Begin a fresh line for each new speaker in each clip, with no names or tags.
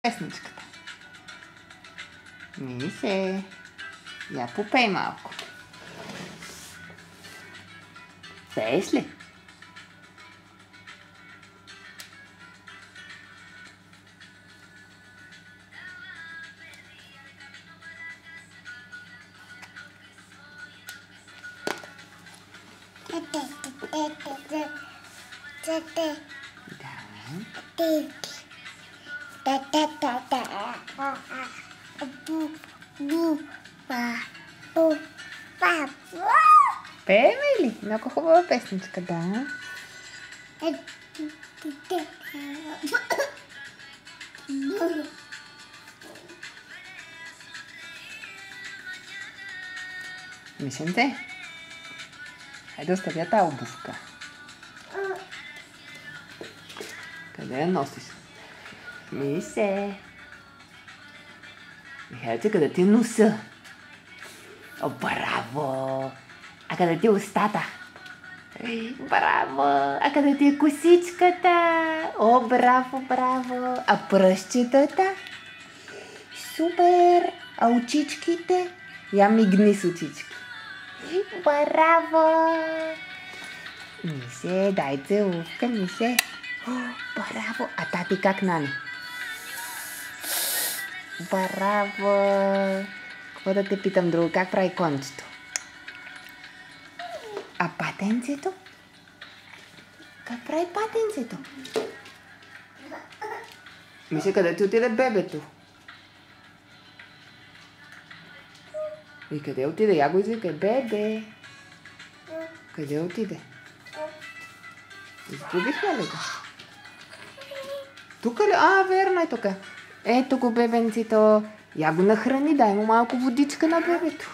песничката. Мисе, я попей малко. Пееш ли? Пеем ли? Много хубава песничка, да. Мишенце, хайде оставя тази обувка. Къде я носиш? Мисе. Михайлче, къде ти е носа? О, браво! А къде ти е устата? Браво! А къде ти е косичката? О, браво, браво! А пръстчетата? Супер! А очичките? Я мигни с очички. Браво! Мисе, дай целувка, Мисе. О, браво! А тати как нани? Браво! Какво да те питам друго? Как прави кончето? А патенцето? Как прави патенцето? Мише, къде ти отиде бебето? И къде отиде? Я го извикай. Бебе! Къде отиде? Изгубихме ли го? Тука ли? А, верно е тука. Ето го бебенцето. Я го нахрани, дай му малко водичка на бебето.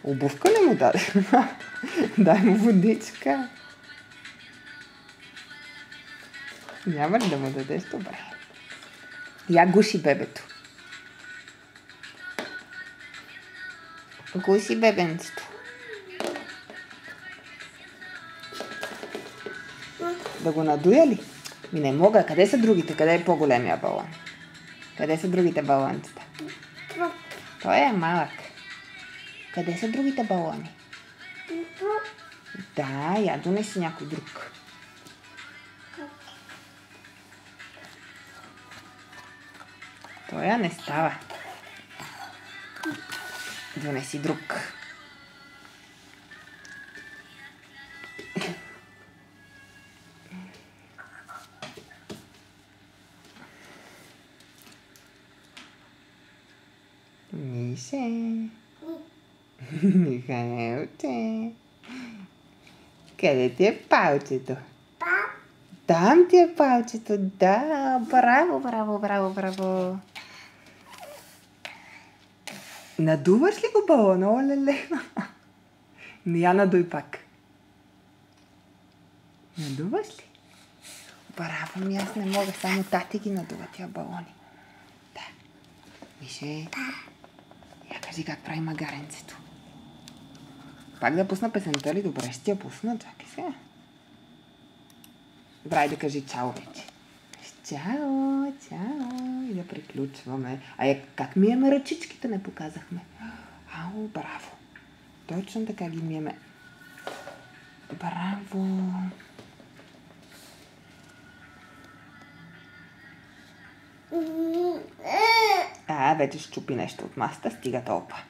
Обувка ли му даде? Дай му водичка. Няма ли да му дадеш? Добре. Я гуши бебето. Гуши бебенцето. Да го надуя ли? Ми не мога. Къде са другите? Къде е по-големия балон? Къде са другите балончета? Той е малък. Къде са другите балони? Да, я донеси някой друг. Той не става. Донеси друг. Мише. Михайлче. Къде ти е палчето? Там ти е палчето, да. Браво, браво, браво, браво. Надуваш ли го балона, олеле? Не я надуй пак. Надуваш ли? Браво, ми аз не мога, само тати ги надува тия балони. Да. Мише, я кажи как прави магаренцето. Пак да пусна песента ли? Добре, ще я пусна. Чакай сега. Добре, да кажи чао вече. Чао, чао. И да приключваме. Как миеме ръчичките не показахме. Ау, браво. Точно така ги миеме. Браво. Вече щупи нещо от масата. Стига толкова.